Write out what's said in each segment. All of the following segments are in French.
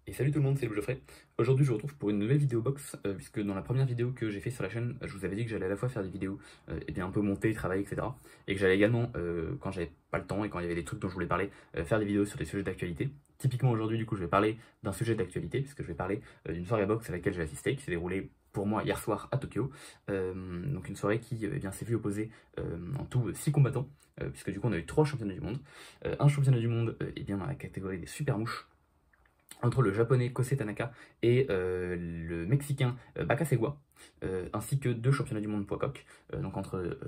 Et salut tout le monde, c'est Geoffrey. Aujourd'hui je vous retrouve pour une nouvelle vidéo box, puisque dans la première vidéo que j'ai fait sur la chaîne, je vous avais dit que j'allais à la fois faire des vidéos et bien un peu monter, travailler, etc. Et que j'allais également, quand j'avais pas le temps et quand il y avait des trucs dont je voulais parler, faire des vidéos sur des sujets d'actualité. Typiquement aujourd'hui du coup je vais parler d'un sujet d'actualité, puisque je vais parler d'une soirée box à laquelle j'ai assisté, qui s'est déroulée pour moi hier soir à Tokyo. Donc une soirée qui eh bien s'est vue opposer en tout 6 combattants, puisque du coup on a eu 3 championnats du monde. Un championnat du monde eh bien dans la catégorie des super mouches, entre le japonais Kosei Tanaka et le mexicain Baka Segua, ainsi que 2 championnats du monde poids coq, donc entre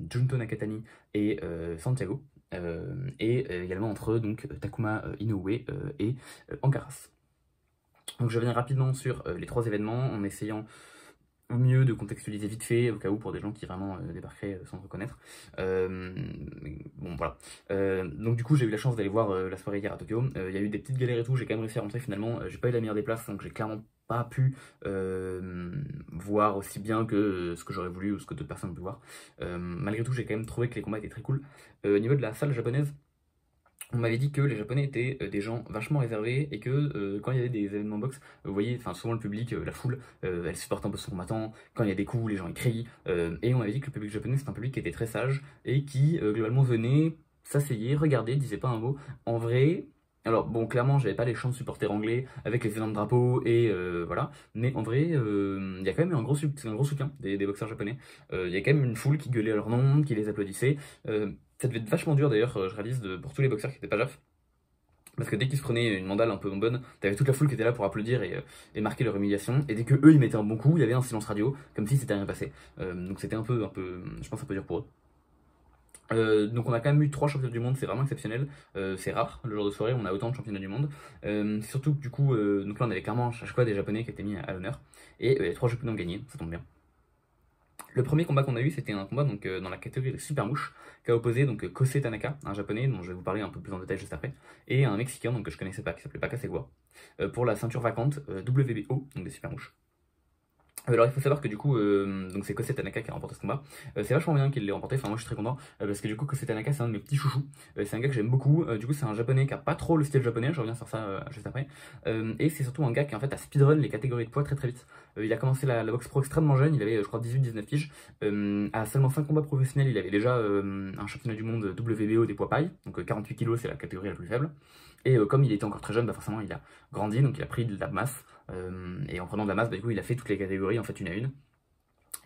Junto Nakatani et Santiago, et également entre donc, Takuma Inoue et Ankaras. Donc je reviens rapidement sur les 3 événements en essayant au mieux de contextualiser vite fait, au cas où pour des gens qui vraiment débarqueraient sans reconnaître. Bon voilà. Donc du coup j'ai eu la chance d'aller voir la soirée hier à Tokyo. Il y a eu des petites galères et tout, j'ai quand même réussi à rentrer finalement. J'ai pas eu la meilleure des places, donc j'ai clairement pas pu voir aussi bien que ce que j'aurais voulu ou ce que d'autres personnes ont pu voir. Malgré tout j'ai quand même trouvé que les combats étaient très cool. Au niveau de la salle japonaise, on m'avait dit que les Japonais étaient des gens vachement réservés et que quand il y avait des événements box, vous voyez, enfin souvent le public, la foule, elle supporte un peu son combattant. Quand il y a des coups, les gens ils crient. Et on m'avait dit que le public japonais c'est un public qui était très sage et qui globalement venait s'asseyer, regarder, disait pas un mot. En vrai, alors bon, clairement j'avais pas les chants de supporters anglais avec les énormes drapeaux et voilà. Mais en vrai, il y a quand même eu un gros soutien des boxeurs japonais. Il y a quand même une foule qui gueulait leur nom, qui les applaudissait. Ça devait être vachement dur d'ailleurs, je réalise, pour tous les boxeurs qui étaient pas jaf. Parce que dès qu'ils se prenaient une mandale un peu bonne, t'avais toute la foule qui était là pour applaudir et marquer leur humiliation. Et dès que eux ils mettaient un bon coup, il y avait un silence radio, comme si c'était rien passé. Donc c'était je pense un peu dur pour eux. Donc on a quand même eu 3 championnats du monde, c'est vraiment exceptionnel, c'est rare le genre de soirée, on a autant de championnats du monde. Surtout que du coup, donc là on avait clairement à chaque fois des japonais qui étaient mis à l'honneur, et les 3 japonais ont gagné, ça tombe bien. Le premier combat qu'on a eu, c'était un combat donc, dans la catégorie de super mouche, qui a opposé donc, Kosei Tanaka, un japonais dont je vais vous parler un peu plus en détail juste après, et un mexicain donc, que je connaissais pas, qui s'appelait Baka Segua, pour la ceinture vacante WBO, donc des super mouches. Alors il faut savoir que du coup, donc c'est Kosei Tanaka qui a remporté ce combat. C'est vachement bien qu'il l'ait remporté, enfin moi je suis très content, parce que du coup Kosei Tanaka c'est un de mes petits chouchous. C'est un gars que j'aime beaucoup, du coup c'est un japonais qui a pas trop le style japonais, je reviens sur ça juste après. Et c'est surtout un gars qui en fait a speedrun les catégories de poids très très vite. Il a commencé la boxe pro extrêmement jeune, il avait je crois 18-19 piges. À seulement 5 combats professionnels, il avait déjà un championnat du monde WBO des poids pailles, donc 48 kg c'est la catégorie la plus faible. Et comme il était encore très jeune, bah forcément il a grandi, donc il a pris de la masse. Et en prenant de la masse, bah, du coup il a fait toutes les catégories en fait une à une.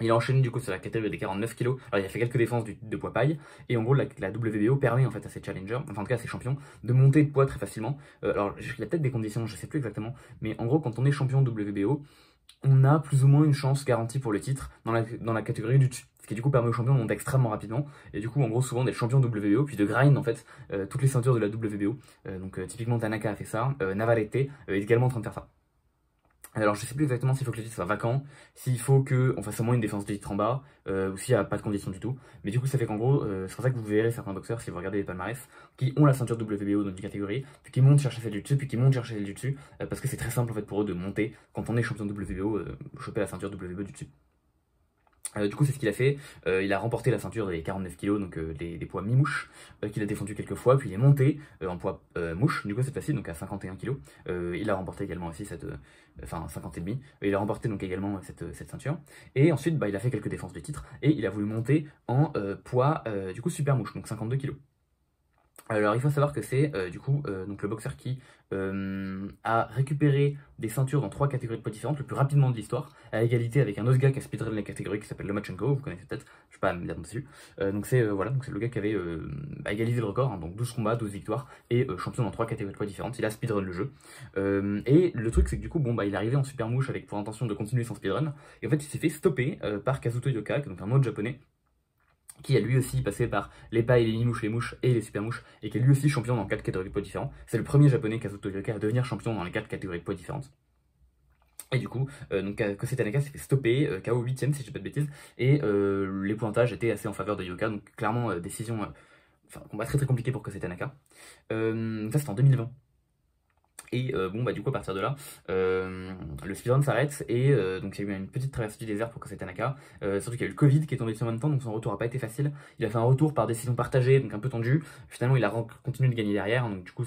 Il a enchaîné du coup sur la catégorie des 49 kg. Alors il a fait quelques défenses de poids paille. Et en gros la WBO permet en fait à ses challengers, enfin en tout cas à ses champions, de monter de poids très facilement. Alors il y a peut-être des conditions, je sais plus exactement. Mais en gros quand on est champion WBO, on a plus ou moins une chance garantie pour le titre dans la catégorie du dessus. Ce qui du coup permet aux champions de monter extrêmement rapidement. Et du coup en gros souvent d'être champion WBO puis de grind en fait toutes les ceintures de la WBO. Donc typiquement Tanaka a fait ça, Navarrete est également en train de faire ça. Alors je sais plus exactement s'il faut que le titre soit vacant, s'il faut qu'on fasse au moins une défense de titre en bas, ou s'il n'y a pas de condition du tout. Mais du coup ça fait qu'en gros, c'est pour ça que vous verrez certains boxeurs, si vous regardez les palmarès, qui ont la ceinture WBO dans une catégorie, puis qui montent chercher celle du dessus, puis qui montent chercher celle du dessus, parce que c'est très simple en fait pour eux de monter, quand on est champion WBO, choper la ceinture WBO du dessus. Du coup c'est ce qu'il a fait, il a remporté la ceinture des 49 kg, donc des poids mi-mouche, qu'il a défendu quelques fois, puis il est monté en poids mouche, du coup cette fois-ci, donc à 51 kg. Il a remporté également aussi enfin 50 et demi, il a remporté donc également cette ceinture. Et ensuite bah, il a fait quelques défenses de titre, et il a voulu monter en poids du coup super mouche, donc 52 kg. Alors il faut savoir que c'est du coup donc le boxeur qui a récupéré des ceintures dans 3 catégories de poids différentes le plus rapidement de l'histoire, à égalité avec un autre gars qui a speedrun la catégorie qui s'appelle Lomachenko, vous connaissez peut-être, je sais pas me dire dessus. Donc c'est voilà, donc c'est le gars qui avait égalisé le record, hein, donc 12 combats, 12 victoires, et champion dans 3 catégories de poids différentes, il a speedrun le jeu. Et le truc c'est que du coup bon bah il est arrivé en super mouche avec pour intention de continuer son speedrun, et en fait il s'est fait stopper par Kazuto Yoka, donc un autre japonais, qui a lui aussi passé par les pailles, les mini-mouches, les mouches et les super mouches, et qui est lui aussi champion dans 4 catégories de poids différents. C'est le premier japonais, Kazuto Yoka, à devenir champion dans les 4 catégories de poids différentes. Et du coup, donc Kosei Tanaka s'est fait stopper, KO 8ème si je dis pas de bêtises, et les pointages étaient assez en faveur de Yoka, donc clairement décision, enfin combat très très compliqué pour Kosei Tanaka. Ça c'était en 2020. Et bon bah du coup à partir de là, le speedrun s'arrête et donc il y a eu une petite traversée du désert pour Kosei Tanaka, surtout qu'il y a eu le Covid qui est tombé dessus en même temps, donc son retour n'a pas été facile. Il a fait un retour par décision partagée, donc un peu tendu. Finalement il a continué de gagner derrière, donc du coup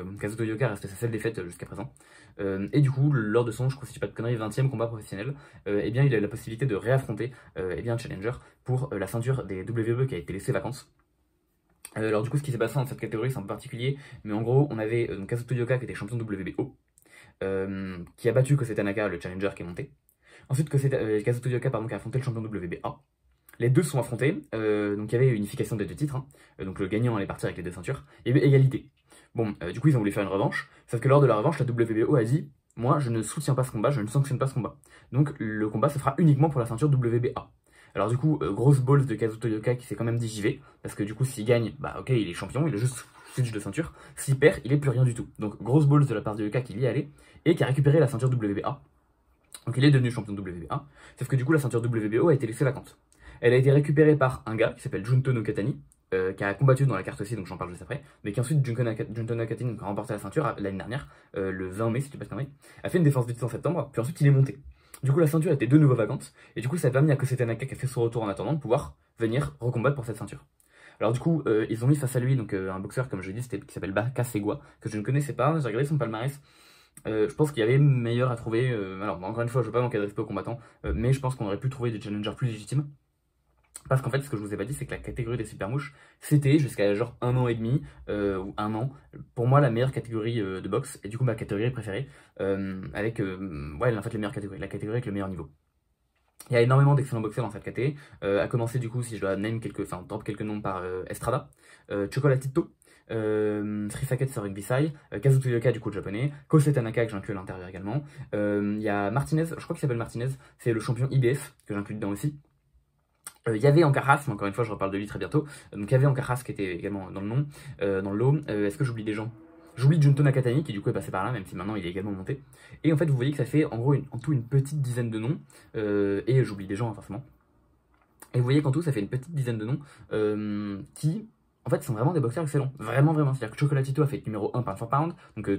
puisque Kazuto Yoka reste sa seule défaite jusqu'à présent. Et du coup, lors de son, je crois si je dis pas de conneries, 20e combat professionnel, eh bien, il a eu la possibilité de réaffronter eh bien, un challenger pour la ceinture des WBE qui a été laissée vacante. Alors du coup, ce qui s'est passé dans cette catégorie, c'est un peu particulier, mais en gros, on avait Kazuto Yoka qui était champion WBO, qui a battu Kosei Tanaka, le challenger qui est monté. Ensuite, Kazuto Yoka pardon, qui a affronté le champion WBA. Les deux se sont affrontés, donc il y avait unification des deux titres, hein. Donc le gagnant allait partir avec les deux ceintures, il y avait égalité. Bon, du coup ils ont voulu faire une revanche, sauf que lors de la revanche, la WBO a dit « Moi, je ne soutiens pas ce combat, je ne sanctionne pas ce combat. » Donc le combat se fera uniquement pour la ceinture WBA. Alors du coup, grosse balls de Kazuto Yoka qui s'est quand même dit j'y vais, parce que du coup s'il gagne, bah ok, il est champion, il est juste switch de ceinture. S'il perd, il est plus rien du tout. Donc grosse balls de la part de Yoka qui y est allé, et qui a récupéré la ceinture WBA. Donc il est devenu champion WBA, sauf que du coup la ceinture WBO a été laissée vacante. Elle a été récupérée par un gars qui s'appelle Junto Nakatani, qui a combattu dans la carte aussi, donc j'en parle juste après, mais qui ensuite, Junto Nakatani, qui a remporté la ceinture l'année dernière, le 20 mai, si tu passes connerie, a fait une défense de titre en septembre, puis ensuite il est monté. Du coup, la ceinture était de nouveau vacante, et du coup, ça a permis à Kosei Tanaka, qui a fait son retour en attendant, de pouvoir venir recombattre pour cette ceinture. Alors du coup, ils ont mis face à lui donc un boxeur, comme je l'ai dit, qui s'appelle Baka Segua, que je ne connaissais pas, j'ai regardé son palmarès. Je pense qu'il y avait meilleur à trouver. Alors, encore une fois, je ne veux pas manquer de respect aux combattants, mais je pense qu'on aurait pu trouver des challengers plus légitimes. Parce qu'en fait, ce que je vous ai pas dit, c'est que la catégorie des super mouches, c'était jusqu'à genre 1 an et demi, ou 1 an, pour moi, la meilleure catégorie de boxe, et du coup, ma catégorie préférée, avec, ouais, en fait, la meilleure catégorie, la catégorie avec le meilleur niveau. Il y a énormément d'excellents boxeurs dans cette catégorie, à commencer du coup, si je dois name drop quelques noms par Estrada, Chocolatito, Free Saket sur Visai, Kazuto Yoka du coup le japonais, Kosei Tanaka que j'inclus à l'intérieur également, il y a Martinez, je crois qu'il s'appelle Martinez, c'est le champion IBF que j'inclus dedans aussi. Il y avait Ancaras, mais encore une fois je reparle de lui très bientôt, donc il y avait Ancaras qui était également dans le nom, dans le lot. Est-ce que j'oublie des gens? J'oublie Junto Nakatani qui du coup est passé par là, même si maintenant il est également monté. Et en fait vous voyez que ça fait en gros en tout une petite dizaine de noms, et j'oublie des gens hein, forcément. Et vous voyez qu'en tout ça fait une petite dizaine de noms qui en fait sont vraiment des boxeurs excellents, vraiment vraiment. C'est-à-dire que Chocolatito a fait numéro 1 pound for pound, donc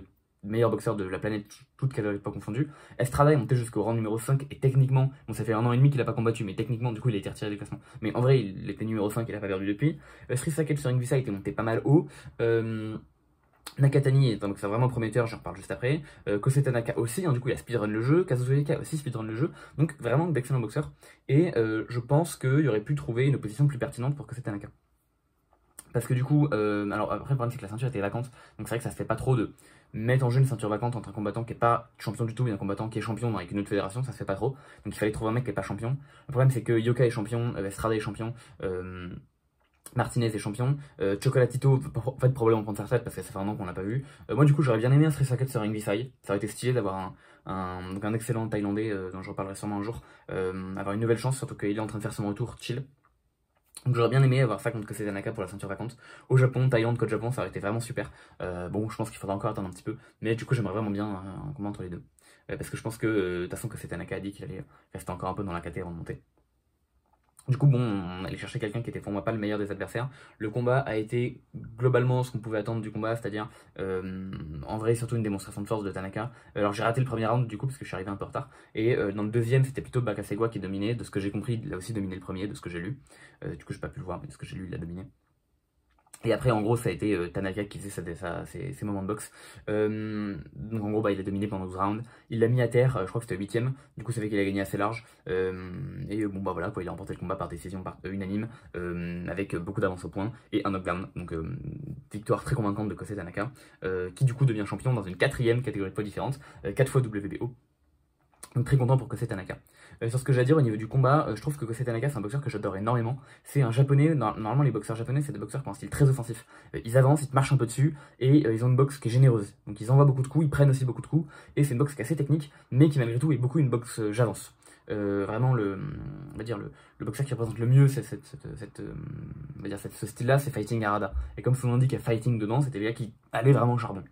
meilleur boxeur de la planète, toutes catégories pas confondues. Estrada est monté jusqu'au rang numéro 5 et techniquement, bon ça fait 1 an et demi qu'il a pas combattu, mais techniquement du coup il a été retiré du classement. Mais en vrai il était numéro 5, il a pas perdu depuis. Free Saket sur Ingvisa était monté pas mal haut. Nakatani est un boxeur vraiment prometteur, j'en reparle juste après. Kosei Tanaka aussi, hein, du coup il a speedrun le jeu. Kazuto Yoka aussi speedrun le jeu. Donc vraiment d'excellents boxeurs. Et je pense qu'il aurait pu trouver une opposition plus pertinente pour Kosei Tanaka. Parce que du coup, alors après le problème c'est que la ceinture était vacante, donc c'est vrai que ça se fait pas trop de mettre en jeu une ceinture vacante entre un combattant qui est pas champion du tout et un combattant qui est champion avec une autre fédération, ça se fait pas trop. Donc il fallait trouver un mec qui est pas champion. Le problème c'est que Yoka est champion, Estrada est champion, Martinez est champion, Chocolatito en fait probablement prendre sa retraite parce que ça fait 1 an qu'on l'a pas vu. Moi du coup j'aurais bien aimé un Free Saket sur Visai, ça aurait été stylé d'avoir donc un excellent Thaïlandais dont je reparlerai sûrement un jour, avoir une nouvelle chance, surtout qu'il est en train de faire son retour chill. Donc j'aurais bien aimé avoir ça contre Kosei Tanaka pour la ceinture vacante. Au Japon, Thaïlande, Côte Japon, ça aurait été vraiment super. Bon, je pense qu'il faudra encore attendre un petit peu. Mais du coup, j'aimerais vraiment bien un combat entre les deux. Parce que je pense que, de toute façon, Kosei Tanaka a dit qu'il allait rester encore un peu dans la catégorie avant de monter. Du coup, bon, on allait chercher quelqu'un qui était pour moi pas le meilleur des adversaires. Le combat a été globalement ce qu'on pouvait attendre du combat, c'est-à-dire en vrai surtout une démonstration de force de Tanaka. Alors j'ai raté le premier round du coup parce que je suis arrivé un peu en retard. Et dans le deuxième c'était plutôt Baka Segua qui dominait. De ce que j'ai compris, il a aussi dominé le premier, de ce que j'ai lu. Du coup j'ai pas pu le voir, mais de ce que j'ai lu il a dominé. Et après, en gros, ça a été Tanaka qui faisait ses moments de boxe. Donc en gros, bah, il a dominé pendant 12 rounds. Il l'a mis à terre, je crois que c'était 8ème. Du coup, ça fait qu'il a gagné assez large. Et bon, bah voilà, quoi, il a remporté le combat par décision unanime, avec beaucoup d'avance au point et un knockdown. Donc victoire très convaincante de Kosei Tanaka, qui du coup devient champion dans une 4ème catégorie de poids différente, 4 fois WBO. Donc très content pour Kosei Tanaka. Sur ce que j'ai à dire au niveau du combat, je trouve que Kosei Tanaka c'est un boxeur que j'adore énormément. C'est un japonais, normalement les boxeurs japonais c'est des boxeurs qui ont un style très offensif. Ils avancent, ils te marchent un peu dessus et ils ont une boxe qui est généreuse. Donc ils envoient beaucoup de coups, ils prennent aussi beaucoup de coups et c'est une boxe qui est assez technique mais qui malgré tout est beaucoup une boxe j'avance. Vraiment on va dire le boxeur qui représente le mieux ce style là c'est Fighting Harada. Et comme son nom dit qu'il y a fighting dedans, c'était les gars qui allaient vraiment au charbon.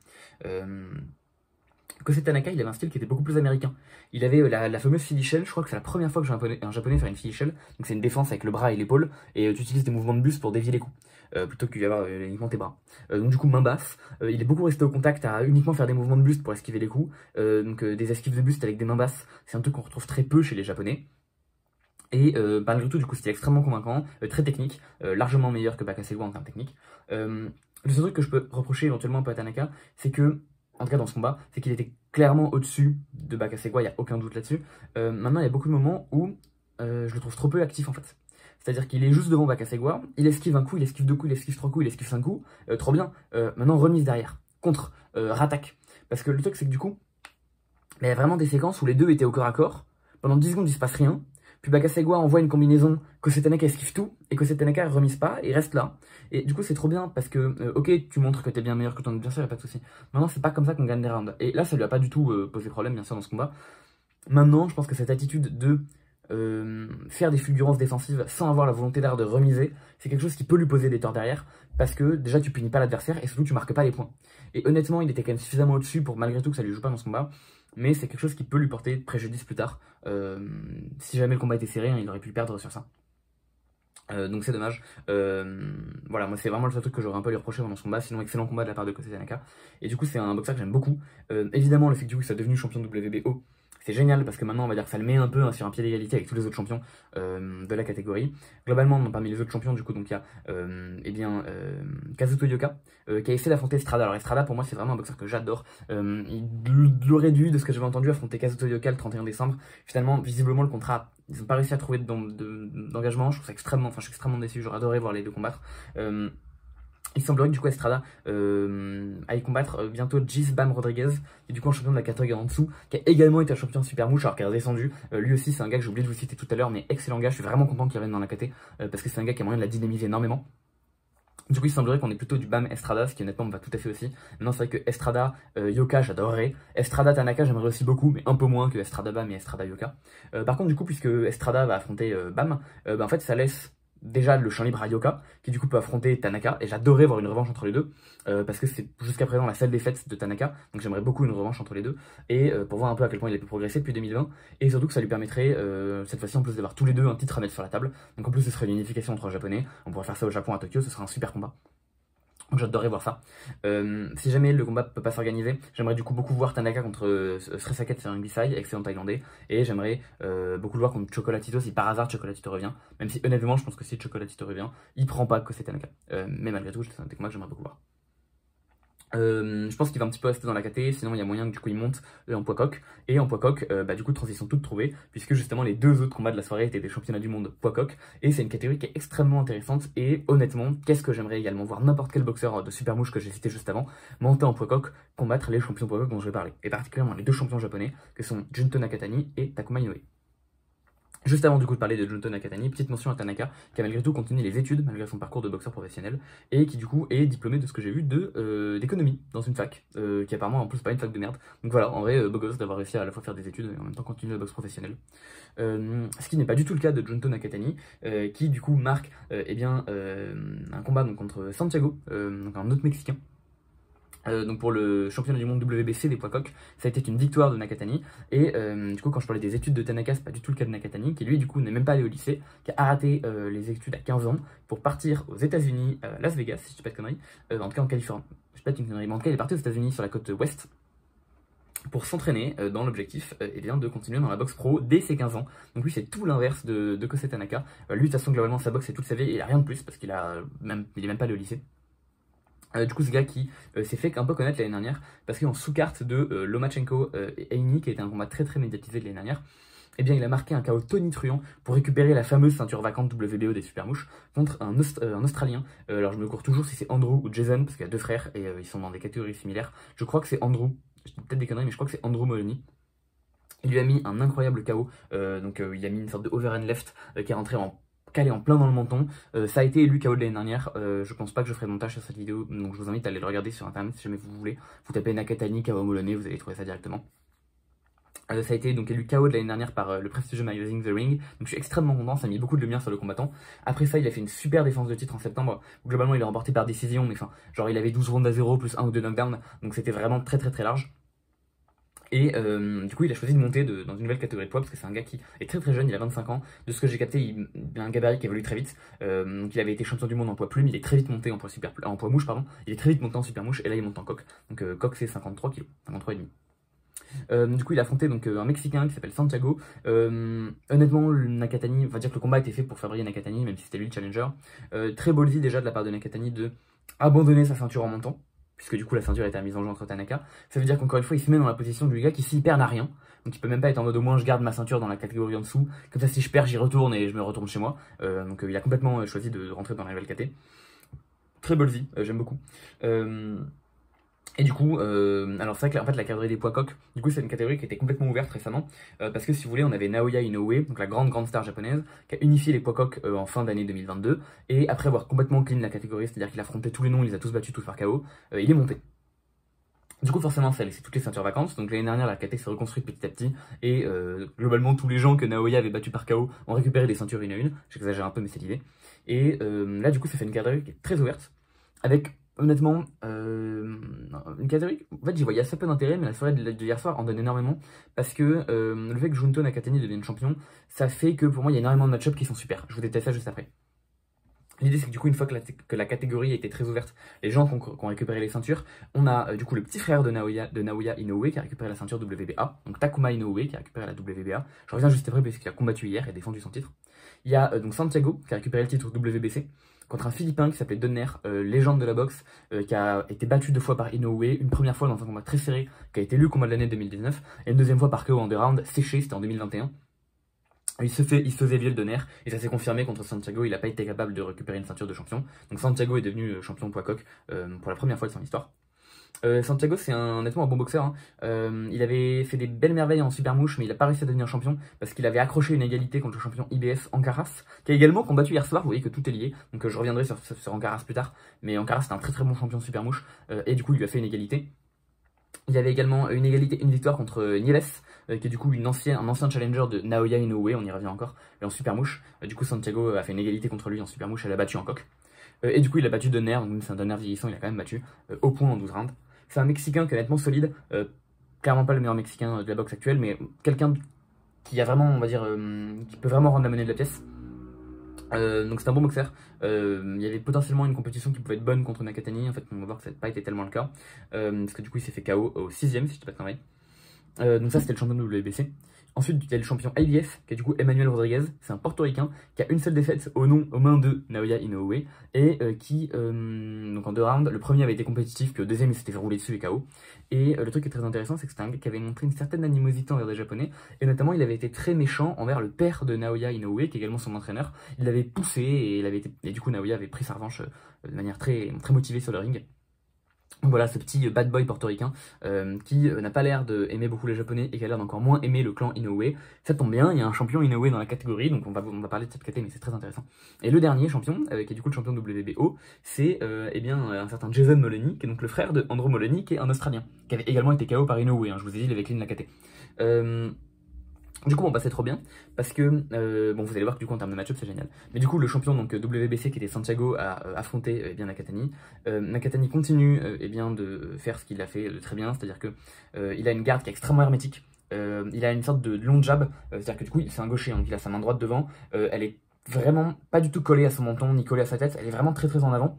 Kosei Tanaka, il avait un style qui était beaucoup plus américain. Il avait la fameuse Philly Shell, je crois que c'est la première fois que j'ai un japonais faire une Philly Shell. Donc c'est une défense avec le bras et l'épaule, et tu utilises des mouvements de buste pour dévier les coups, plutôt que d'avoir uniquement tes bras. Donc du coup, main basse, il est beaucoup resté au contact à uniquement faire des mouvements de buste pour esquiver les coups. Donc des esquives de buste avec des mains basses, c'est un truc qu'on retrouve très peu chez les japonais. Et malgré tout, du coup, c'était extrêmement convaincant, très technique, largement meilleur que Baka Segua en termes techniques. Le seul truc que je peux reprocher éventuellement un peu à Tanaka, c'est que, en tout cas dans ce combat, c'est qu'il était clairement au-dessus de Bakasewa, il n'y a aucun doute là-dessus. Maintenant, il y a beaucoup de moments où je le trouve trop peu actif en fait. C'est-à-dire qu'il est juste devant Bakasewa, il esquive un coup, il esquive deux coups, il esquive trois coups, il esquive cinq coups, trop bien. Maintenant, remise derrière, contre, rattaque. Parce que le truc, c'est que du coup, il y a vraiment des séquences où les deux étaient au corps à corps, pendant 10 secondes, il se passe rien, puis Bakasewa envoie une combinaison, Kosei Tanaka esquive tout, et Kosei Tanaka remise pas, et reste là. Et du coup, c'est trop bien, parce que, ok, tu montres que t'es bien meilleur que ton adversaire, y a pas de souci. Maintenant, c'est pas comme ça qu'on gagne des rounds. Et là, ça lui a pas du tout posé problème, bien sûr, dans ce combat. Maintenant, je pense que cette attitude de faire des fulgurances défensives sans avoir la volonté d'air de remiser, c'est quelque chose qui peut lui poser des torts derrière, parce que déjà tu punis pas l'adversaire et surtout tu marques pas les points. Et honnêtement, il était quand même suffisamment au-dessus pour malgré tout que ça lui joue pas dans ce combat, mais c'est quelque chose qui peut lui porter préjudice plus tard. Si jamais le combat était serré, hein, il aurait pu perdre sur ça. Donc c'est dommage. Voilà, moi c'est vraiment le seul truc que j'aurais un peu à lui reprocher pendant ce combat. Sinon, excellent combat de la part de Kosei Tanaka. Et du coup, c'est un boxeur que j'aime beaucoup. Évidemment, le fait que du coup, il soit devenu champion de WBO, c'est génial parce que maintenant, on va dire que ça le met un peu sur un pied d'égalité avec tous les autres champions de la catégorie. Globalement, parmi les autres champions, du coup, donc il y a Kazuto Yoka qui a essayé d'affronter Estrada. Alors, Estrada, pour moi, c'est vraiment un boxeur que j'adore. Il aurait dû, de ce que j'avais entendu, affronter Kazuto Yoka le 31 décembre. Finalement, visiblement, le contrat, ils n'ont pas réussi à trouver d'engagement. Je trouve ça extrêmement, je suis extrêmement déçu. J'aurais adoré voir les deux combattre. Il semblerait que du coup Estrada aille combattre bientôt Gisbam Rodriguez, qui est du coup un champion de la catégorie en dessous, qui a également été un champion de Super Mouche, alors qu'il est redescendu. Lui aussi, c'est un gars que j'ai oublié de vous citer tout à l'heure, mais excellent gars. Je suis vraiment content qu'il revienne dans la caté, parce que c'est un gars qui a moyen de la dynamiser énormément. Du coup, il semblerait qu'on est plutôt du Bam Estrada, ce qui honnêtement me va tout à fait aussi. Maintenant, c'est vrai que Estrada Yoka, j'adorerais. Estrada Tanaka, j'aimerais aussi beaucoup, mais un peu moins que Estrada Bam et Estrada Yoka. Par contre, du coup, puisque Estrada va affronter Bam, en fait, ça laisse déjà le champ libre à Yoka, qui du coup peut affronter Tanaka, et j'adorerais voir une revanche entre les deux, parce que c'est jusqu'à présent la seule défaite de Tanaka, donc j'aimerais beaucoup une revanche entre les deux, et pour voir un peu à quel point il a pu progresser depuis 2020, et surtout que ça lui permettrait, cette fois-ci en plus d'avoir tous les deux un titre à mettre sur la table, donc en plus ce serait une unification entre japonais, on pourrait faire ça au Japon à Tokyo, ce serait un super combat. Donc j'adorerais voir ça. Si jamais le combat peut pas s'organiser, j'aimerais du coup beaucoup voir Tanaka contre Sresaket sur un Bisai, excellent thaïlandais, et j'aimerais beaucoup le voir contre Chocolatito si par hasard Chocolatito revient, même si honnêtement je pense que si Chocolatito revient, il prend pas que c'est Tanaka. Mais malgré tout, c'est un des combats que j'aimerais beaucoup voir. Je pense qu'il va un petit peu rester dans la KT, sinon il y a moyen que du coup il monte en poids coq. Et en poids coq, du coup transition toute trouvée, puisque justement les deux autres combats de la soirée étaient des championnats du monde poids coq. Et c'est une catégorie qui est extrêmement intéressante. Et honnêtement, qu'est-ce que j'aimerais également voir n'importe quel boxeur de Super Mouche que j'ai cité juste avant, monter en poids coq, combattre les champions poids coq dont je vais parler. Et particulièrement les deux champions japonais, que sont Junto Nakatani et Takuma Inoue. Juste avant du coup de parler de Junto Nakatani, petite mention à Tanaka, qui a malgré tout continué les études, malgré son parcours de boxeur professionnel, et qui du coup est diplômé de ce que j'ai vu d'économie dans une fac, qui apparemment en plus pas une fac de merde. Donc voilà, en vrai, beau gosse d'avoir réussi à la fois faire des études et en même temps continuer la boxe professionnelle. Ce qui n'est pas du tout le cas de Junto Nakatani, qui du coup marque un combat donc, contre Santiago, donc un autre Mexicain. Donc pour le championnat du monde WBC des poids coqs, ça a été une victoire de Nakatani. Et du coup, quand je parlais des études de Tanaka, c'est pas du tout le cas de Nakatani, qui lui, du coup, n'est même pas allé au lycée, qui a arrêté les études à 15 ans pour partir aux États-Unis, à Las Vegas, si je dis pas de conneries, en tout cas en Californie. Je sais pas une connerie, mais en tout cas, il est parti aux États-Unis sur la côte ouest pour s'entraîner dans l'objectif de continuer dans la boxe pro dès ses 15 ans. Donc lui, c'est tout l'inverse de Kosei Tanaka. Lui, de toute façon, globalement, sa boxe, c'est toute sa vie, et il a rien de plus parce qu'il est même pas allé au lycée. Du coup, ce gars qui s'est fait un peu connaître l'année dernière parce qu'en sous-carte de Lomachenko et Heini, qui a été un combat très médiatisé de l'année dernière, eh bien, il a marqué un KO tonitruant pour récupérer la fameuse ceinture vacante WBO des Super Mouches contre un Australien. Alors, je me cours toujours si c'est Andrew ou Jason, parce qu'il y a deux frères et ils sont dans des catégories similaires. Je crois que c'est Andrew, je dis peut-être des conneries, mais je crois que c'est Andrew Moloney. Il lui a mis un incroyable KO, il a mis une sorte de overhand left qui est rentré calé en plein dans le menton. Ça a été élu KO de l'année dernière. Je pense pas que je ferai montage sur cette vidéo, donc je vous invite à aller le regarder sur internet si jamais vous voulez. Vous tapez Nakatani, KO Moloney, vous allez trouver ça directement. Ça a été donc élu KO de l'année dernière par le prestigieux magazine The Ring, donc je suis extrêmement content, ça a mis beaucoup de lumière sur le combattant. Après ça, il a fait une super défense de titre en septembre, où globalement il a remporté par décision, mais enfin, genre il avait 12 rounds à 0 plus 1 ou 2 knockdowns, donc c'était vraiment très large. Et du coup, il a choisi de monter dans une nouvelle catégorie de poids parce que c'est un gars qui est très jeune, il a 25 ans. De ce que j'ai capté, il a un gabarit qui évolue très vite. Donc il avait été champion du monde en poids plume, il est très vite monté en poids mouche, pardon. Il est très vite monté en super mouche et là il monte en coq. Donc coq c'est 53 kg, 53,5 kg. Du coup, il a affronté donc, un Mexicain qui s'appelle Santiago. Honnêtement, Nakatani, on va dire que le combat était fait pour faire briller Nakatani, même si c'était lui le challenger. Très ballsy déjà de la part de Nakatani de abandonner sa ceinture en montant, puisque du coup la ceinture était mise en jeu entre Tanaka. Ça veut dire qu'encore une fois, il se met dans la position du gars qui s'il perd n'a rien. Donc il peut même pas être en mode au moins je garde ma ceinture dans la catégorie en dessous. Comme ça, si je perds, j'y retourne et je me retourne chez moi. Donc il a complètement choisi de rentrer dans la nouvelle KT. Très ballsy, j'aime beaucoup. Et du coup, alors c'est vrai que en fait, la catégorie des poids coqs, du coup c'est une catégorie qui était complètement ouverte récemment, parce que si vous voulez, on avait Naoya Inoue, donc la grande star japonaise, qui a unifié les poids coqs en fin d'année 2022, et après avoir complètement clean la catégorie, c'est-à-dire qu'il a affronté tous les noms, il les a tous battus tous par KO, il est monté. Du coup, forcément, ça a laissé toutes les ceintures vacantes. Donc l'année dernière, la KT s'est reconstruite petit à petit. Et globalement, tous les gens que Naoya avait battus par KO ont récupéré des ceintures une à une. J'exagère un peu, mais c'est l'idée. Et là, du coup, ça fait une catégorie qui est très ouverte. Avec, honnêtement, une catégorie. En fait, j'y voyais assez peu d'intérêt, mais la soirée de hier soir en donne énormément. Parce que le fait que Junto Nakatani devienne champion, ça fait que pour moi, il y a énormément de match-ups qui sont super. Je vous détaille ça juste après. L'idée c'est que du coup une fois que la catégorie a été très ouverte, les gens qui ont récupéré les ceintures, on a du coup le petit frère de Naoya Inoue qui a récupéré la ceinture WBA, donc Takuma Inoue qui a récupéré la WBA, je reviens juste après parce qu'il a combattu hier et défendu son titre. Il y a donc Santiago qui a récupéré le titre WBC contre un Philippin qui s'appelait Donner, légende de la boxe, qui a été battu 2 fois par Inoue, une première fois dans un combat très serré qui a été élu combat de l'année 2019, et une deuxième fois par KO en 2 rounds séché, c'était en 2021. Il se faisait vieux de nerfs, et ça s'est confirmé contre Santiago, il n'a pas été capable de récupérer une ceinture de champion. Donc Santiago est devenu champion poids coq pour la première fois de son histoire. Santiago c'est honnêtement un bon boxeur, hein. Il avait fait des belles merveilles en super mouche, mais il n'a pas réussi à devenir champion parce qu'il avait accroché une égalité contre le champion IBF Ancaras, qui a également combattu hier soir. Vous voyez que tout est lié, donc je reviendrai sur Ancaras plus tard, mais Ancaras c'est un très bon champion super mouche, et du coup il lui a fait une égalité. Il y avait également une égalité, une victoire contre Nieves, qui est du coup un ancien challenger de Naoya Inoue, on y revient encore, et en super mouche. Du coup Santiago a fait une égalité contre lui en super mouche, elle a battu en coq. Et du coup il a battu Donner, donc c'est un Donner vieillissant, il a quand même battu au point en 12 rounds. C'est un Mexicain qui est nettement solide, clairement pas le meilleur Mexicain de la boxe actuelle, mais quelqu'un qui a vraiment, on va dire, qui peut vraiment rendre la monnaie de la pièce. Donc c'est un bon boxeur. Il y avait potentiellement une compétition qui pouvait être bonne contre Nakatani. En fait, on va voir que ça n'a pas été tellement le cas. Parce que du coup, il s'est fait KO au 6ème, si je dis pas de conneries. Donc ça, c'était le champion de WBC. Ensuite, il y a le champion IBF, qui est du coup Emmanuel Rodriguez. C'est un portoricain qui a une seule défaite aux mains de Naoya Inoue. Et qui, donc en 2 rounds, le premier avait été compétitif, puis au deuxième, il s'était fait rouler dessus et KO. Et le truc qui est très intéressant, c'est que c'était un gars qui avait montré une certaine animosité envers les Japonais. Et notamment, il avait été très méchant envers le père de Naoya Inoue, qui est également son entraîneur. Il l'avait poussé et du coup, Naoya avait pris sa revanche de manière très motivée sur le ring. Donc voilà, ce petit bad boy portoricain qui n'a pas l'air d'aimer beaucoup les Japonais et qui a l'air d'encore moins aimer le clan Inoue. Ça tombe bien, il y a un champion Inoue dans la catégorie, donc on va parler de cette catégorie, mais c'est très intéressant. Et le dernier champion, qui est du coup le champion WBO, c'est eh bien un certain Jason Moloney, qui est donc le frère de Andrew Moloney, qui est un Australien, qui avait également été KO par Inoue, hein, je vous ai dit, il avait clean la KT. Du coup, bon, bah c'est trop bien, parce que, bon, vous allez voir que du coup, en termes de match-up, c'est génial. Mais du coup, le champion, donc WBC, qui était Santiago, a affronté eh bien, Nakatani. Nakatani continue eh bien, de faire ce qu'il a fait très bien, c'est-à-dire que il a une garde qui est extrêmement hermétique. Il a une sorte de long jab, c'est-à-dire que du coup, c'est un gaucher, hein, il a sa main droite devant, elle est vraiment pas du tout collée à son menton, ni collée à sa tête, elle est vraiment très en avant.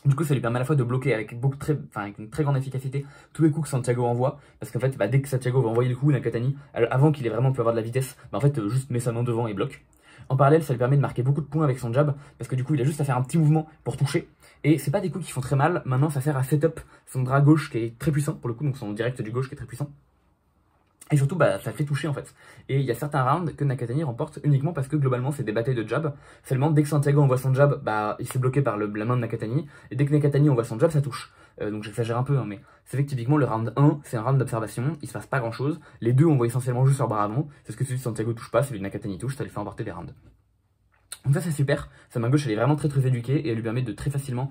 Du coup, ça lui permet à la fois de bloquer avec une très grande efficacité tous les coups que Santiago envoie. Parce qu'en fait, dès que Santiago va envoyer le coup, Nakatani, avant qu'il ait vraiment pu avoir de la vitesse, en fait, juste met sa main devant et bloque. En parallèle, ça lui permet de marquer beaucoup de points avec son jab, parce que du coup, il a juste à faire un petit mouvement pour toucher. Et c'est pas des coups qui font très mal, maintenant, ça sert à setup son bras gauche qui est très puissant, pour le coup, donc son direct du gauche qui est très puissant. Et surtout, bah, ça fait toucher en fait. Et il y a certains rounds que Nakatani remporte uniquement parce que globalement c'est des batailles de jab. Seulement, dès que Santiago envoie son jab, bah, il s'est bloqué par la main de Nakatani. Et dès que Nakatani envoie son jab, ça touche. Donc j'exagère un peu, hein, mais c'est vrai que typiquement le round 1, c'est un round d'observation, il se passe pas grand chose. Les deux envoient essentiellement juste leur bras avant. C'est ce que celui de Santiago touche pas, celui de Nakatani touche, ça lui fait emporter des rounds. Donc ça c'est super, sa main gauche elle est vraiment très éduquée et elle lui permet de très facilement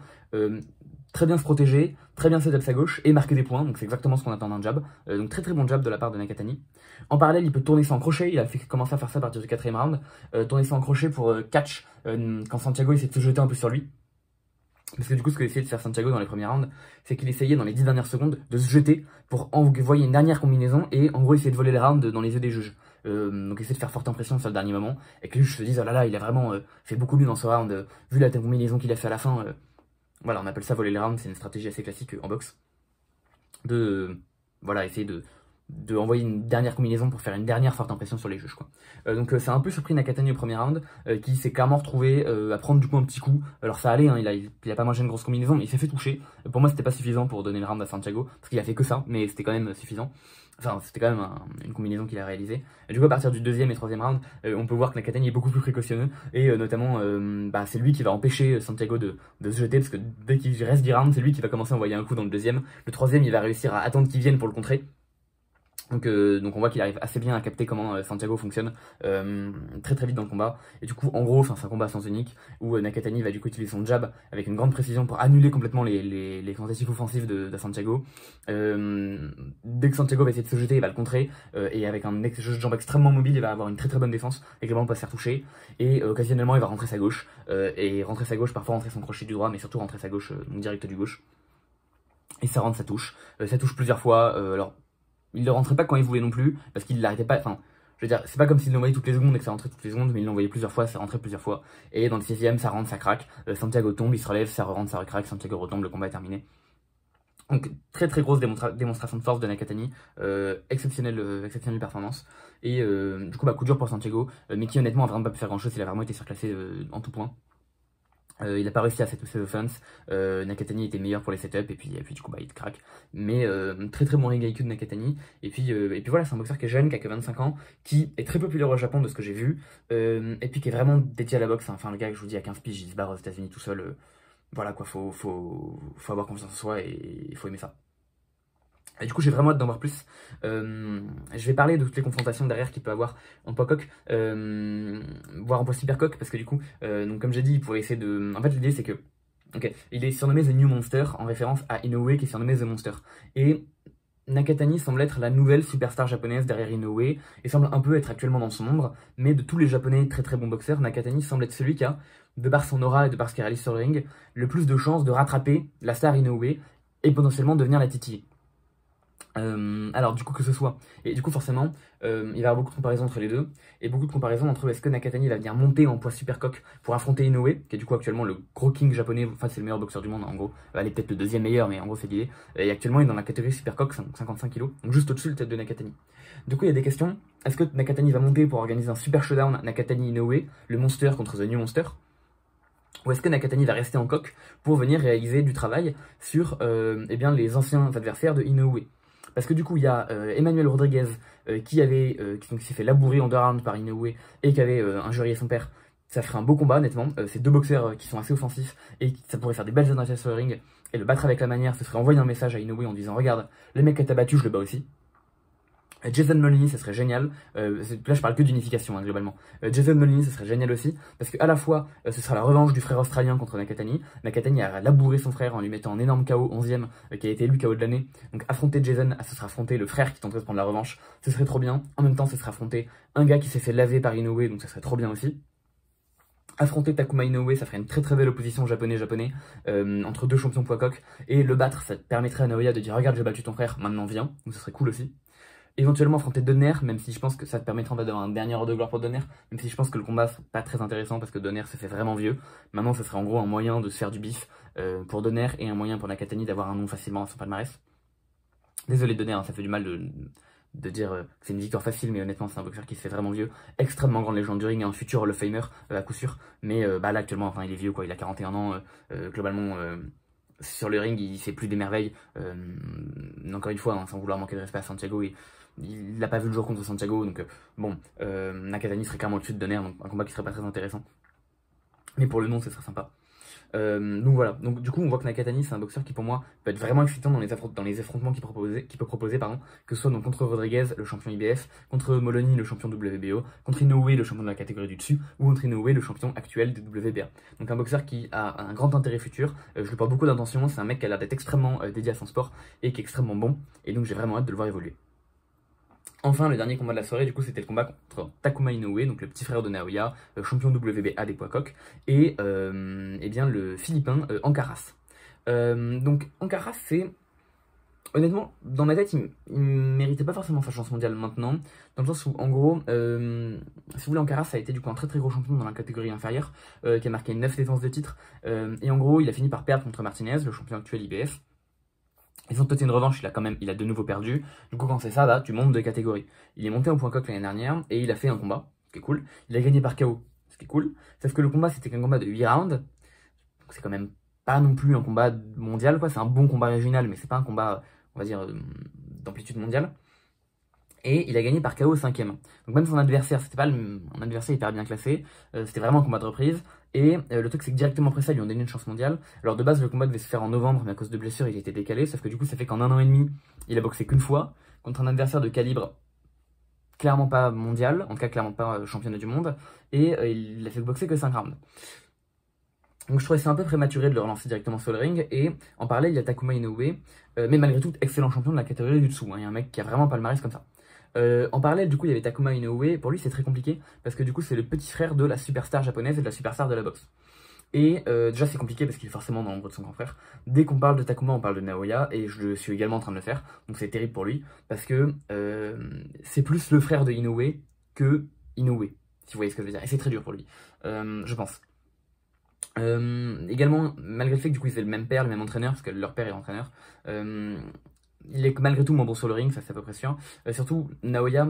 très bien se protéger, très bien setup sa gauche et marquer des points, donc c'est exactement ce qu'on attend d'un jab. Donc très bon jab de la part de Nakatani. En parallèle il peut tourner ça en crochet, il a commencé à faire ça à partir du 4ème round, tourner ça en crochet pour catch quand Santiago essaie de se jeter un peu sur lui. Parce que du coup ce que essayait de faire Santiago dans les premiers rounds, c'est qu'il essayait dans les 10 dernières secondes de se jeter pour envoyer une dernière combinaison et en gros essayer de voler les rounds dans les yeux des juges. Donc essayer de faire forte impression sur le dernier moment et que les juges se disent oh là là il a vraiment fait beaucoup mieux dans ce round, vu la combinaison qu'il a fait à la fin. Voilà, on appelle ça voler les rounds, c'est une stratégie assez classique en boxe. Voilà, essayer de envoyer une dernière combinaison pour faire une dernière forte impression sur les juges, quoi. Donc c'est un peu surpris Nakatani au premier round, qui s'est clairement retrouvé à prendre du coup un petit coup. Alors ça allait, hein, il a pas mangé une grosse combinaison, mais il s'est fait toucher. Pour moi c'était pas suffisant pour donner le round à Santiago, parce qu'il a fait que ça, mais c'était quand même suffisant. Enfin, c'était quand même une combinaison qu'il a réalisée. Du coup, à partir du deuxième et troisième round, on peut voir que Nakatani est beaucoup plus précautionneux. Et notamment, c'est lui qui va empêcher Santiago de se jeter, parce que dès qu'il reste 10 rounds, c'est lui qui va commencer à envoyer un coup dans le deuxième. Le troisième, il va réussir à attendre qu'il vienne pour le contrer. Donc on voit qu'il arrive assez bien à capter comment Santiago fonctionne très très vite dans le combat. Et du coup, en gros, c'est un combat à sens unique où Nakatani va du coup utiliser son jab avec une grande précision pour annuler complètement les tentatives offensives de Santiago. Dès que Santiago va essayer de se jeter, il va le contrer et avec un jeu de jambes extrêmement mobile, il va avoir une très très bonne défense et clairement pas se faire toucher. Et occasionnellement, il va rentrer sa gauche et rentrer sa gauche, parfois rentrer son crochet du droit, mais surtout rentrer sa gauche donc direct du gauche. Et ça rentre sa touche. Ça touche plusieurs fois. Alors il le rentrait pas quand il voulait non plus, parce qu'il l'arrêtait pas, enfin, je veux dire, c'est pas comme s'il l'envoyait toutes les secondes et que ça rentrait toutes les secondes, mais il l'envoyait plusieurs fois, ça rentrait plusieurs fois, et dans le sixième, ça rentre, ça craque, Santiago tombe, il se relève, ça rentre, ça recraque, Santiago retombe, le combat est terminé. Donc très très grosse démonstration de force de Nakatani, exceptionnelle performance, et du coup coup dur pour Santiago, mais qui honnêtement a vraiment pas pu faire grand chose, il a vraiment été surclassé en tout point. Il n'a pas réussi à setup ses offense, Nakatani était meilleur pour les setups et puis du coup il te craque. Mais très très bon ring IQ de Nakatani. Et puis voilà, c'est un boxeur qui est jeune, qui a que 25 ans, qui est très populaire au Japon de ce que j'ai vu, et puis qui est vraiment dédié à la boxe. Enfin le gars que je vous dis à 15 piges, il se barre aux États-Unis tout seul. Voilà quoi, faut avoir confiance en soi et il faut aimer ça. Et du coup, j'ai vraiment hâte d'en voir plus. Je vais parler de toutes les confrontations derrière qu'il peut avoir en poids coq, voire en poids super coq, parce que du coup, donc comme j'ai dit, il pourrait essayer de. En fait, l'idée c'est que, ok, il est surnommé The New Monster en référence à Inoue qui est surnommé The Monster. Et Nakatani semble être la nouvelle superstar japonaise derrière Inoue et semble un peu être actuellement dans son ombre. Mais de tous les japonais très très bons boxeurs, Nakatani semble être celui qui a, de par son aura et de par ce qu'il réalise sur le ring, le plus de chances de rattraper la star Inoue et potentiellement devenir la titiller. Alors du coup que ce soit, et du coup forcément il va y avoir beaucoup de comparaisons entre les deux, et beaucoup de comparaisons entre est-ce que Nakatani va venir monter en poids super coq pour affronter Inoue, qui est du coup actuellement le gros king japonais, enfin c'est le meilleur boxeur du monde en gros, elle est peut-être le deuxième meilleur mais en gros c'est l'idée, et actuellement il est dans la catégorie super coq 55 kg, donc juste au-dessus de la tête de Nakatani. Du coup il y a des questions, est-ce que Nakatani va monter pour organiser un super showdown Nakatani Inoue, le monster contre The New Monster, ou est-ce que Nakatani va rester en coq pour venir réaliser du travail sur eh bien, les anciens adversaires de Inoue? Parce que du coup, il y a Emmanuel Rodriguez qui s'est fait labourer en 2 rounds par Inoue et qui avait injurié son père. Ça ferait un beau combat, honnêtement. C'est deux boxeurs qui sont assez offensifs et ça pourrait faire des belles adversaires sur le ring. Et le battre avec la manière, ce serait envoyer un message à Inoue en disant regarde, le mec que t'as battu, je le bats aussi. Jason Moloney, ça serait génial. Là, je parle que d'unification, hein, globalement. Jason Moloney, ça serait génial aussi, parce que à la fois, ce sera la revanche du frère australien contre Nakatani. Nakatani a labouré son frère en lui mettant un énorme KO 11ème, qui a été élu KO de l'année. Donc affronter Jason, ce sera affronter le frère qui tenterait de prendre la revanche. Ce serait trop bien. En même temps, ce sera affronter un gars qui s'est fait laver par Inoue, donc ça serait trop bien aussi. Affronter Takuma Inoue, ça ferait une très très belle opposition japonais-japonais entre deux champions poids coq. Et le battre, ça permettrait à Naoya de dire regarde, j'ai battu ton frère, maintenant viens. Donc ça serait cool aussi. Éventuellement affronter Donner, même si je pense que ça te permettra d'avoir un dernier heure de gloire pour Donner, même si je pense que le combat c'est pas très intéressant parce que Donner se fait vraiment vieux. Maintenant, ce serait en gros un moyen de se faire du bif pour Donner et un moyen pour Nakatani d'avoir un nom facilement à son palmarès. Désolé Donner, hein, ça fait du mal de dire que c'est une victoire facile, mais honnêtement, c'est un boxeur qui se fait vraiment vieux, extrêmement grande légende du ring, un futur Hall of Famer à coup sûr, mais là actuellement, enfin, il est vieux quoi, il a 41 ans, globalement. Sur le ring, il fait plus des merveilles. Encore une fois, hein, sans vouloir manquer de respect à Santiago, il n'a pas vu le jour contre Santiago, donc bon, Nakatani serait clairement au-dessus de Donner, donc un combat qui serait pas très intéressant. Mais pour le nom, ce serait sympa. Donc voilà, donc du coup on voit que Nakatani c'est un boxeur qui pour moi peut être vraiment excitant dans les affrontements qu'il peut proposer, que ce soit donc contre Rodriguez, le champion IBF, contre Moloney, le champion WBO, contre Inoue, le champion de la catégorie du dessus, ou contre Inoue, le champion actuel de WBA. Donc un boxeur qui a un grand intérêt futur, je lui porte beaucoup d'intention, c'est un mec qui a l'air d'être extrêmement dédié à son sport et qui est extrêmement bon, et donc j'ai vraiment hâte de le voir évoluer. Enfin, le dernier combat de la soirée, du coup, c'était le combat contre Takuma Inoue, donc le petit frère de Naoya, champion WBA des poids coqs, et eh bien le Philippin Ancaras. Donc Ancaras, c'est honnêtement, dans ma tête, il méritait pas forcément sa chance mondiale maintenant, dans le sens où, en gros, si vous voulez, Ancaras a été du coup un très très gros champion dans la catégorie inférieure, qui a marqué 9 défenses de titre, et en gros, il a fini par perdre contre Martinez, le champion actuel IBF. Ils ont tenté une revanche, il a de nouveau perdu. Du coup, quand c'est ça, bah, tu montes de catégorie. Il est monté au point coq l'année dernière et il a fait un combat, ce qui est cool. Il a gagné par KO, ce qui est cool. Sauf que le combat, c'était qu'un combat de 8 rounds. Donc c'est quand même pas non plus un combat mondial, quoi. C'est un bon combat régional, mais c'est pas un combat, on va dire, d'amplitude mondiale. Et il a gagné par KO au 5ème. Donc même son adversaire, c'était pas un adversaire hyper bien classé, c'était vraiment un combat de reprise. Et le truc c'est que directement après ça, ils lui ont donné une chance mondiale. Alors de base, le combat devait se faire en novembre, mais à cause de blessures, il a été décalé. Sauf que du coup, ça fait qu'en 1 an et demi, il a boxé qu'une fois, contre un adversaire de calibre clairement pas mondial, en tout cas clairement pas championnat du monde. Et il a fait boxer que 5 rounds. Donc je trouvais c'est un peu prématuré de le relancer directement sur le ring. Et en parallèle, il y a Takuma Inoue, mais malgré tout, excellent champion de la catégorie du dessous. Hein. Il y a un mec qui a vraiment palmarès comme ça. En parallèle, du coup, il y avait Takuma Inoue. Pour lui, c'est très compliqué parce que du coup, c'est le petit frère de la superstar japonaise et de la superstar de la boxe. Et déjà, c'est compliqué parce qu'il est forcément dans l'ombre de son grand frère. Dès qu'on parle de Takuma, on parle de Naoya et je suis également en train de le faire. Donc c'est terrible pour lui parce que c'est plus le frère de Inoue que Inoue, si vous voyez ce que je veux dire. Et c'est très dur pour lui, je pense. Également, malgré le fait que du coup ils aient le même père, le même entraîneur, parce que leur père est entraîneur, il est malgré tout moins bon sur le ring, ça c'est à peu près sûr. Surtout, Naoya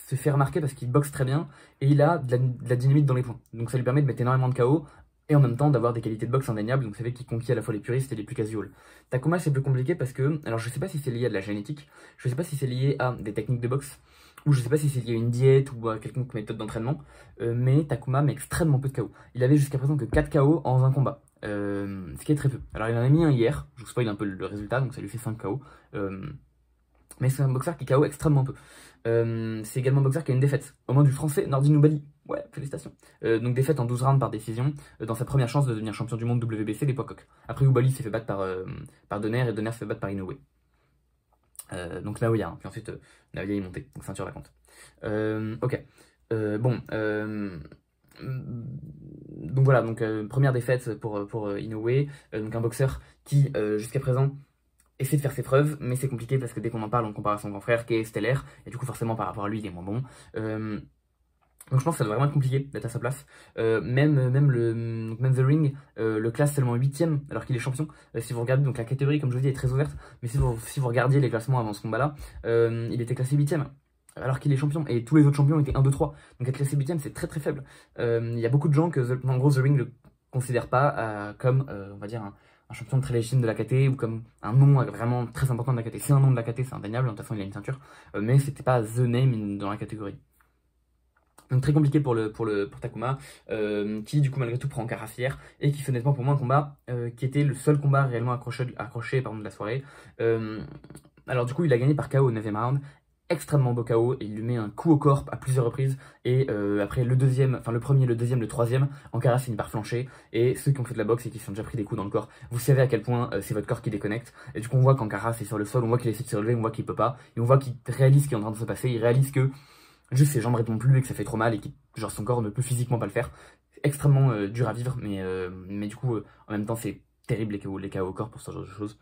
se fait remarquer parce qu'il boxe très bien et il a de la dynamite dans les points. Donc ça lui permet de mettre énormément de KO et en même temps d'avoir des qualités de boxe indéniables. Donc ça fait qu'il conquiert à la fois les puristes et les plus casuals. Takuma c'est plus compliqué parce que, alors je sais pas si c'est lié à de la génétique, je sais pas si c'est lié à des techniques de boxe, ou je sais pas si c'est lié à une diète ou à quelconque méthode d'entraînement, mais Takuma met extrêmement peu de KO. Il avait jusqu'à présent que 4 KO en un combat, ce qui est très peu. Alors il en a mis un hier, je vous spoil un peu le résultat, donc ça lui fait 5 KO, mais c'est un boxeur qui KO extrêmement peu. C'est également un boxeur qui a une défaite, au moins du français Nordine Oubaly. Ouais, félicitations. Donc défaite en 12 rounds par décision, dans sa première chance de devenir champion du monde WBC des poids coqs. Après Oubaly s'est fait battre par Donner et Donner s'est fait battre par Inoue. Donc Naoya, hein. Puis ensuite Naoya est monté, donc ceinture vacante. Ok. Bon. Donc voilà, donc première défaite pour Inoue, donc un boxeur qui jusqu'à présent essaie de faire ses preuves, mais c'est compliqué parce que dès qu'on en parle, on compare à son grand frère qui est stellaire, et du coup forcément par rapport à lui, il est moins bon. Donc je pense que ça doit vraiment être compliqué d'être à sa place. Même The Ring le classe seulement 8ème alors qu'il est champion. Si vous regardez, donc la catégorie comme je vous dis est très ouverte, mais si vous regardiez les classements avant ce combat là, il était classé 8ème alors qu'il est champion et tous les autres champions étaient 1, 2, 3. Donc être classé 8ème c'est très très faible. Il y a beaucoup de gens que en gros The Ring le considère pas comme on va dire un champion très légitime de la KT ou comme un nom vraiment très important de la KT. C'est un nom de la KT, c'est indéniable, de toute façon il a une ceinture, mais c'était pas The Name dans la catégorie. Donc très compliqué pour Takuma, qui du coup malgré tout prend Caras hier, et qui fait honnêtement pour moi un combat qui était le seul combat réellement accroché de la soirée. Alors du coup il a gagné par KO au 9ème round, extrêmement beau KO, et il lui met un coup au corps à plusieurs reprises, et après le deuxième, enfin le premier, le deuxième, le troisième, Ankara finit par flancher, et ceux qui ont fait de la boxe et qui se sont déjà pris des coups dans le corps, vous savez à quel point c'est votre corps qui déconnecte, et du coup on voit qu'Ankara c'est sur le sol, on voit qu'il essaie de se relever, on voit qu'il peut pas, et on voit qu'il réalise ce qui est en train de se passer, il réalise que juste ses jambes répondent plus et que ça fait trop mal et que genre son corps ne peut physiquement pas le faire. C'est extrêmement dur à vivre, mais du coup en même temps c'est terrible les KO au corps pour ce genre de choses.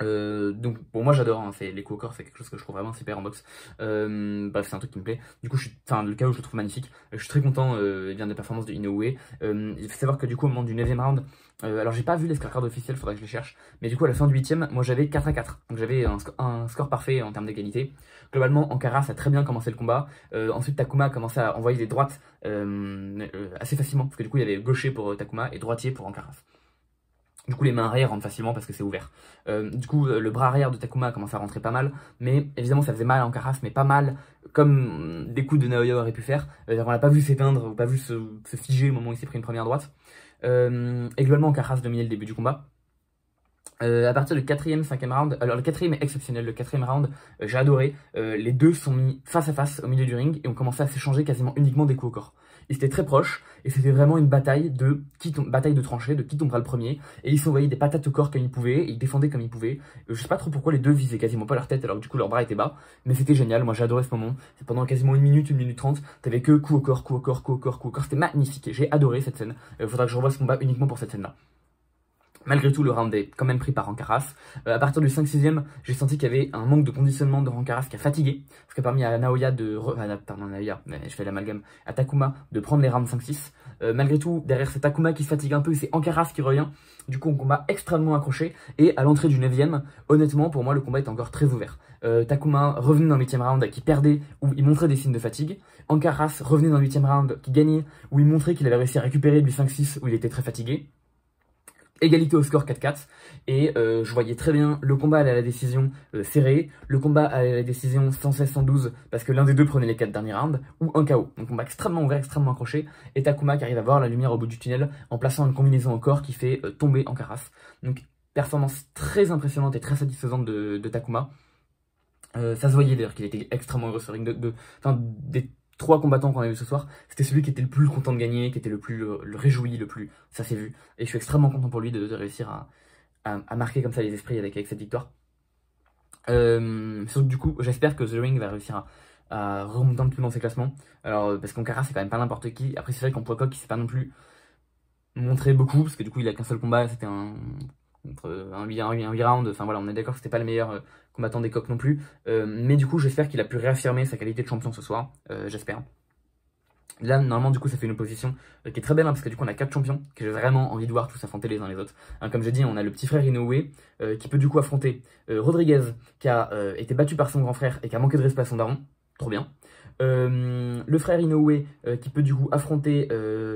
Donc pour moi j'adore, hein, les coups au corps c'est quelque chose que je trouve vraiment super en boxe. Bref c'est un truc qui me plaît. Du coup le KO je le trouve magnifique. Je suis très content des performances de Inoue. Il faut savoir que du coup au moment du 9ème round, alors j'ai pas vu les scorecards officiels, faudrait que je les cherche, mais du coup à la fin du 8ème, moi j'avais 4-4, donc j'avais un score parfait en termes d'égalité. Globalement Ankara a très bien commencé le combat, ensuite Takuma a commencé à envoyer des droites assez facilement, parce que du coup il y avait gaucher pour Takuma et droitier pour Ankara. Du coup les mains arrière rentrent facilement parce que c'est ouvert. Du coup le bras arrière de Takuma a commencé à rentrer pas mal, mais évidemment ça faisait mal à Ankara, mais pas mal comme des coups de Naoya aurait pu faire. On l'a pas vu s'éteindre, ou pas vu se figer au moment où il s'est pris une première droite. Et globalement Ankara dominait le début du combat. À partir du 4ème, 5ème round, alors le 4ème est exceptionnel, le 4ème round, j'ai adoré, les deux sont mis face à face au milieu du ring et ont commencé à s'échanger quasiment uniquement des coups au corps. Ils étaient très proches et c'était vraiment une bataille de tranchées, de qui tombera le premier, et ils s'envoyaient des patates au corps comme ils pouvaient, et ils défendaient comme ils pouvaient. Je sais pas trop pourquoi les deux visaient quasiment pas leur tête alors que du coup leurs bras étaient bas, mais c'était génial, moi j'ai adoré ce moment. C'est pendant quasiment 1 minute 30, t'avais que coup au corps, coup au corps, coup au corps, coup au corps, c'était magnifique, j'ai adoré cette scène. Faudra que je revoie ce combat uniquement pour cette scène là. Malgré tout, le round est quand même pris par Rankaras. À partir du 5-6ème, j'ai senti qu'il y avait un manque de conditionnement de Rankaras qui a fatigué. Ce qui a permis à Naoya Naoya, je fais l'amalgame, à Takuma de prendre les rounds 5-6. Malgré tout, derrière c'est Takuma qui se fatigue un peu, c'est Rankaras qui revient. Du coup, un combat extrêmement accroché. Et à l'entrée du 9ème, honnêtement, pour moi, le combat est encore très ouvert. Takuma revenait dans le 8ème round qui perdait, où il montrait des signes de fatigue. Rankaras revenait dans le 8ème round qui gagnait, où il montrait qu'il avait réussi à récupérer du 5-6, où il était très fatigué. Égalité au score 4-4 et je voyais très bien le combat aller à la décision serré, le combat aller à la décision 116-112 parce que l'un des deux prenait les 4 derniers rounds ou un KO. Un combat extrêmement ouvert, extrêmement accroché et Takuma qui arrive à voir la lumière au bout du tunnel en plaçant une combinaison au corps qui fait tomber Rankaras. Donc performance très impressionnante et très satisfaisante de Takuma. Ça se voyait d'ailleurs qu'il était extrêmement heureux sur le ring des 3 combattants qu'on a vu ce soir, c'était celui qui était le plus content de gagner, qui était le plus le réjoui, le plus, ça s'est vu. Et je suis extrêmement content pour lui de réussir à marquer comme ça les esprits avec cette victoire. Sauf que du coup, j'espère que The Ring va réussir à remonter un peu dans ses classements. Alors, parce qu'Ankara, c'est quand même pas n'importe qui. Après, c'est vrai qu'en poids coq, il s'est pas non plus montré beaucoup, parce que du coup, il a qu'un seul combat, c'était un 8 round, enfin voilà, on est d'accord que c'était pas le meilleur combattant des coqs non plus, mais du coup j'espère qu'il a pu réaffirmer sa qualité de champion ce soir, j'espère. Là normalement du coup ça fait une opposition qui est très belle, hein, parce que du coup on a 4 champions que j'ai vraiment envie de voir tous affronter les uns les autres. Hein, comme j'ai dit, on a le petit frère Inoue qui peut du coup affronter Rodriguez qui a été battu par son grand frère et qui a manqué de respect à son daron, trop bien. Le frère Inoue qui peut du coup affronter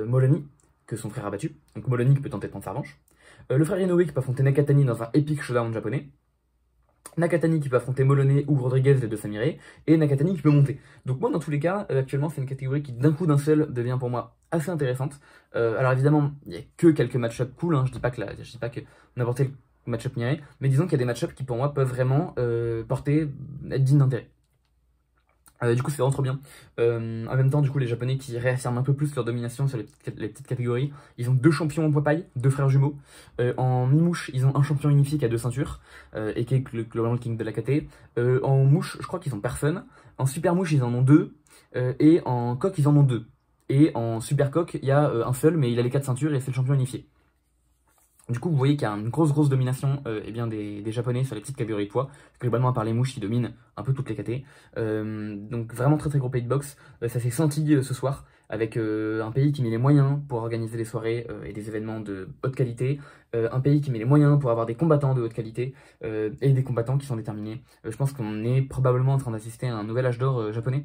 Molony, que son frère a battu, donc Molony qui peut tenter de prendre sa revanche. Le frère Inoue qui peut affronter Nakatani dans un épique showdown japonais. Nakatani qui peut affronter Moloney ou Rodriguez, les deux Samiré. Et Nakatani qui peut monter. Donc moi, dans tous les cas, actuellement, c'est une catégorie qui, d'un coup d'un seul, devient pour moi assez intéressante. Alors évidemment, il n'y a que quelques match-up cool. Hein. Je dis pas que n'importe quel match-up n'irait. Mais disons qu'il y a des match-up qui, pour moi, peuvent vraiment être dignes d'intérêt. Du coup c'est vraiment trop bien. En même temps du coup les japonais qui réaffirment un peu plus leur domination sur les petites catégories. Ils ont 2 champions en poids paille, 2 frères jumeaux. En mi-mouche ils ont un champion unifié qui a 2 ceintures et qui est le Global King de la KT. En mouche je crois qu'ils ont personne. En super mouche ils en ont 2 et en coq ils en ont 2. Et en super coq il y a un seul mais il a les 4 ceintures et c'est le champion unifié. Du coup, vous voyez qu'il y a une grosse domination des Japonais sur les petites catégories de poids. Globalement, à part les mouches qui dominent un peu toutes les KT. Donc vraiment très gros pays de boxe. Ça s'est senti ce soir avec un pays qui met les moyens pour organiser des soirées et des événements de haute qualité. Un pays qui met les moyens pour avoir des combattants de haute qualité et des combattants qui sont déterminés. Je pense qu'on est probablement en train d'assister à un nouvel âge d'or japonais.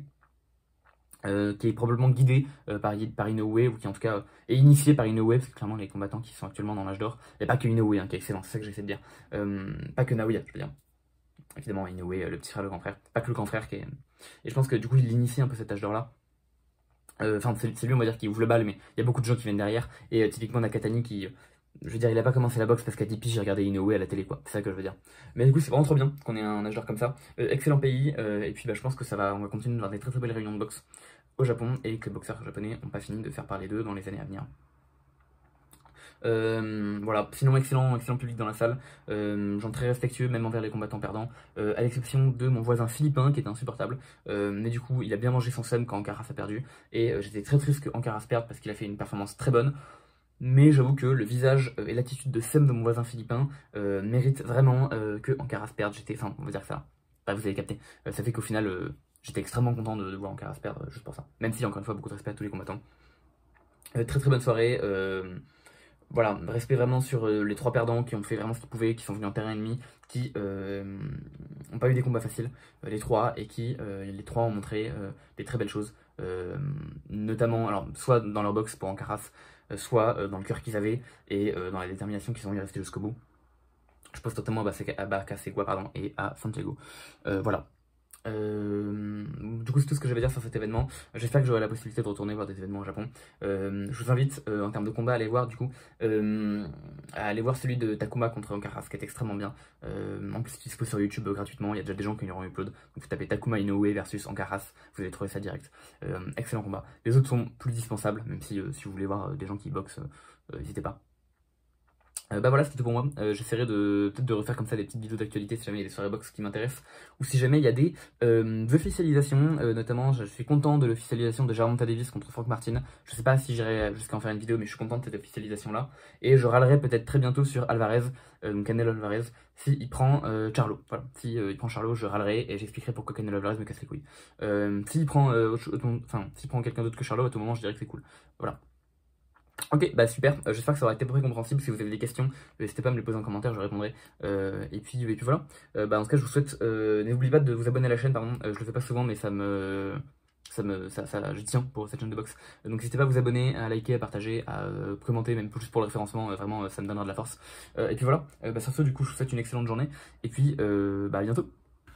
Qui est probablement guidé par Inoue, ou qui en tout cas est initié par Inoue, parce que clairement les combattants qui sont actuellement dans l'âge d'or, et pas que Inoue, hein, qui est excellent, c'est ça que j'essaie de dire, pas que Naoya, je veux dire, évidemment Inoue, le petit frère, le grand frère, pas que le grand frère, et je pense que du coup il initie un peu cet âge d'or là. Enfin c'est lui on va dire qui ouvre le bal, mais il y a beaucoup de gens qui viennent derrière, et typiquement Nakatani qui... Je veux dire, il a pas commencé la boxe parce qu'à 10 piges, j'ai regardé Inoue à la télé, quoi. C'est ça que je veux dire. Mais du coup, c'est vraiment trop bien qu'on ait un âge d'or comme ça. Excellent pays, et puis je pense que on va continuer d'avoir des très belles réunions de boxe au Japon, et que les boxeurs japonais n'ont pas fini de faire parler d'eux dans les années à venir. Voilà, sinon excellent public dans la salle, gens très respectueux même envers les combattants perdants, à l'exception de mon voisin philippin qui était insupportable, mais du coup il a bien mangé son seum quand Ancaras a perdu, et j'étais très triste que Ancaras perde parce qu'il a fait une performance très bonne. Mais j'avoue que le visage et l'attitude de seum de mon voisin philippin méritent vraiment que Ancaras perde. Enfin, on va dire ça. Bah, vous avez capté. Ça fait qu'au final, j'étais extrêmement content de voir Ancaras perdre juste pour ça. Même si, encore une fois, beaucoup de respect à tous les combattants. Très bonne soirée. Voilà, respect vraiment sur les 3 perdants qui ont fait vraiment ce qu'ils pouvaient, qui sont venus en terrain ennemi, qui n'ont pas eu des combats faciles, les 3, et qui, les 3 ont montré des très belles choses. Notamment, alors, soit dans leur box pour Ancaras, soit dans le cœur qu'ils avaient et dans la détermination qu'ils ont eu à rester jusqu'au bout. Je pense totalement à Bakasewa et à Santiago. Voilà. Du coup c'est tout ce que j'avais à dire sur cet événement. J'espère que j'aurai la possibilité de retourner voir des événements au Japon. Je vous invite en termes de combat à aller voir du coup à aller voir celui de Takuma contre Ancaras qui est extrêmement bien. En plus il se pose sur YouTube gratuitement, il y a déjà des gens qui l'auront upload. Donc vous tapez Takuma Inoue versus Ancaras, vous allez trouver ça direct. Excellent combat. Les autres sont plus dispensables, même si si vous voulez voir des gens qui boxent, n'hésitez pas. Bah voilà, c'était tout pour moi. J'essaierai peut-être de refaire comme ça des petites vidéos d'actualité si jamais il y a des soirées box qui m'intéressent ou si jamais il y a des officialisations. Notamment, je suis content de l'officialisation de Gervonta Davis contre Frank Martin. Je sais pas si j'irai jusqu'à en faire une vidéo, mais je suis content de cette officialisation là. Et je râlerai peut-être très bientôt sur Alvarez, donc Canelo Alvarez, s'il prend Charlo. Voilà, si il prend Charlo, je râlerai et j'expliquerai pourquoi Canelo Alvarez me casse les couilles. S'il prend, s'il prend quelqu'un d'autre que Charlo, à tout moment, je dirais que c'est cool. Voilà. Ok, bah super, j'espère que ça aura été à peu près compréhensible. Si vous avez des questions, n'hésitez pas à me les poser en commentaire, je répondrai. Et puis voilà, bah, en tout cas je vous souhaite, n'oubliez pas de vous abonner à la chaîne, pardon, je le fais pas souvent mais je tiens pour cette chaîne de boxe. Donc n'hésitez pas à vous abonner, à liker, à partager, à commenter, même juste pour le référencement, vraiment ça me donnera de la force. Et puis voilà, bah, sur ce du coup je vous souhaite une excellente journée, et puis bah, à bientôt,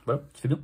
voilà, kiffez bien.